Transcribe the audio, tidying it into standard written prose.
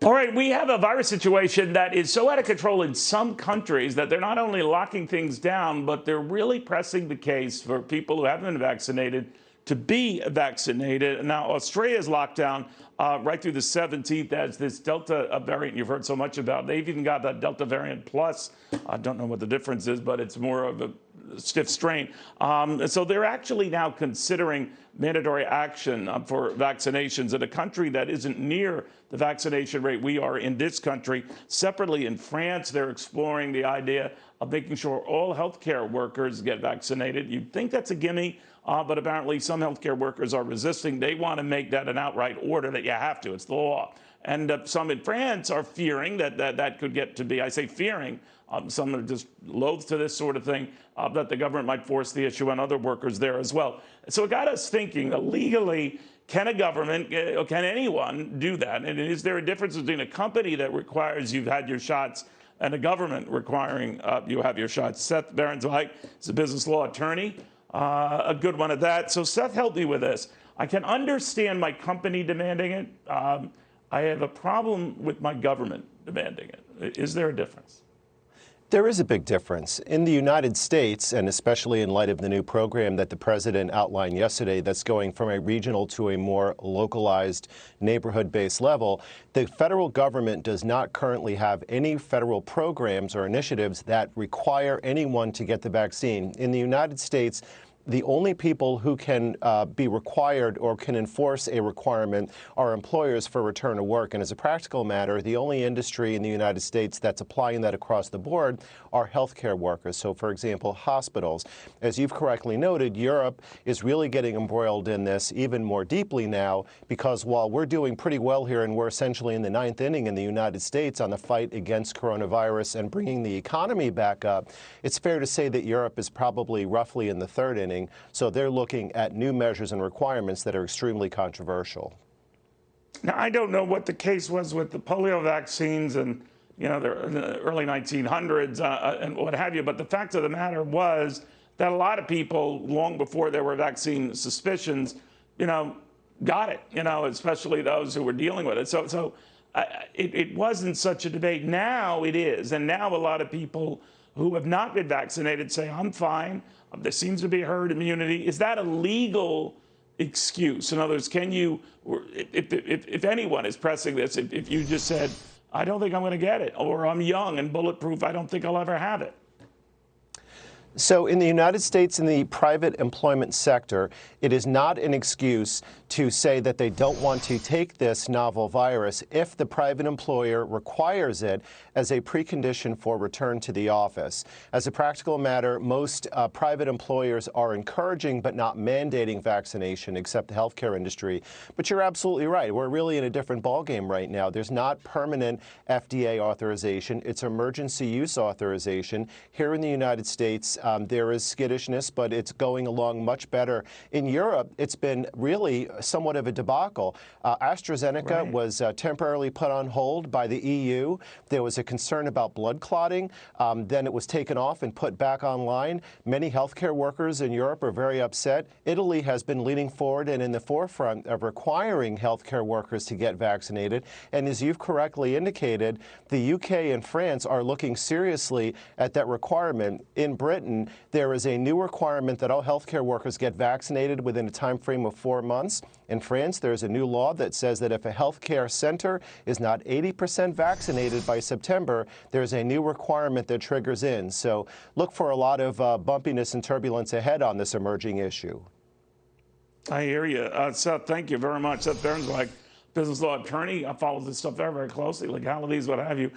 All right, we have a virus situation that is so out of control in some countries that they're not only locking things down, but they're really pressing the case for people who haven't been vaccinated to be vaccinated. Now, Australia's locked down right through the 17th as this Delta variant you've heard so much about. They've even got that Delta variant plus. I don't know what the difference is, but it's more of a stiff strain. So they're actually now considering mandatory action for vaccinations in a country that isn't near the vaccination rate we are in this country. Separately, in France, they're exploring the idea of making sure all healthcare workers get vaccinated. You'd think that's a gimme, but apparently some healthcare workers are resisting. They want to make that an outright order that you have to. It's the law. And some in France are fearing that could get to be, I say fearing, some are just loath to this sort of thing, that the government might force the issue on other workers there as well. So it got us thinking, legally, can a government, can anyone do that? And is there a difference between a company that requires you've had your shots and a government requiring you have your shots? Seth Berenzweig is a business law attorney, a good one at that. So Seth, help me with this. I can understand my company demanding it. I have a problem with my government demanding it. Is there a difference? There is a big difference. In the United States, and especially in light of the new program that the president outlined yesterday that's going from a regional to a more localized, neighborhood-based level, the federal government does not currently have any federal programs or initiatives that require anyone to get the vaccine. In the United States, the only people who can be required or can enforce a requirement are employers for return to work. And as a practical matter, the only industry in the United States that's applying that across the board are healthcare workers. So, for example, hospitals. As you've correctly noted, Europe is really getting embroiled in this even more deeply now, because while we're doing pretty well here and we're essentially in the ninth inning in the United States on the fight against coronavirus and bringing the economy back up, it's fair to say that Europe is probably roughly in the third inning. So they're looking at new measures and requirements that are extremely controversial. Now, I don't know what the case was with the polio vaccines and, in the early 1900s and what have you, but the fact of the matter was that a lot of people, long before there were vaccine suspicions, got it, especially those who were dealing with it. So it wasn't such a debate. Now it is. And now a lot of people who have not been vaccinated say, I'm fine. There seems to be herd immunity. Is that a legal excuse? In other words, can you, if anyone is pressing this, if you just said, I don't think I'm going to get it, or I'm young and bulletproof, I don't think I'll ever have it? So in the United States, in the private employment sector, it is not an excuse to say that they don't want to take this novel virus if the private employer requires it as a precondition for return to the office. As a practical matter, most private employers are encouraging but not mandating vaccination, except the healthcare industry. But you're absolutely right. We're really in a different ballgame right now. There's not permanent FDA authorization. It's emergency use authorization. Here in the United States, there is skittishness, but it's going along much better. In Europe, it's been really somewhat of a debacle. AstraZeneca was temporarily put on hold by the EU. There was a concern about blood clotting. Then it was taken off and put back online. Many healthcare workers in Europe are very upset. Italy has been leaning forward and in the forefront of requiring healthcare workers to get vaccinated. And as you've correctly indicated, the UK and France are looking seriously at that requirement. In Britain, there is a new requirement that all healthcare workers get vaccinated within a time frame of 4 months. In France, there's a new law that says that if a healthcare center is not 80% vaccinated by September, there's a new requirement that triggers in. So look for a lot of bumpiness and turbulence ahead on this emerging issue. I hear you. Seth, thank you very much. Seth Berenzweig, business law attorney, follows this stuff very, very closely, legalities, what have you.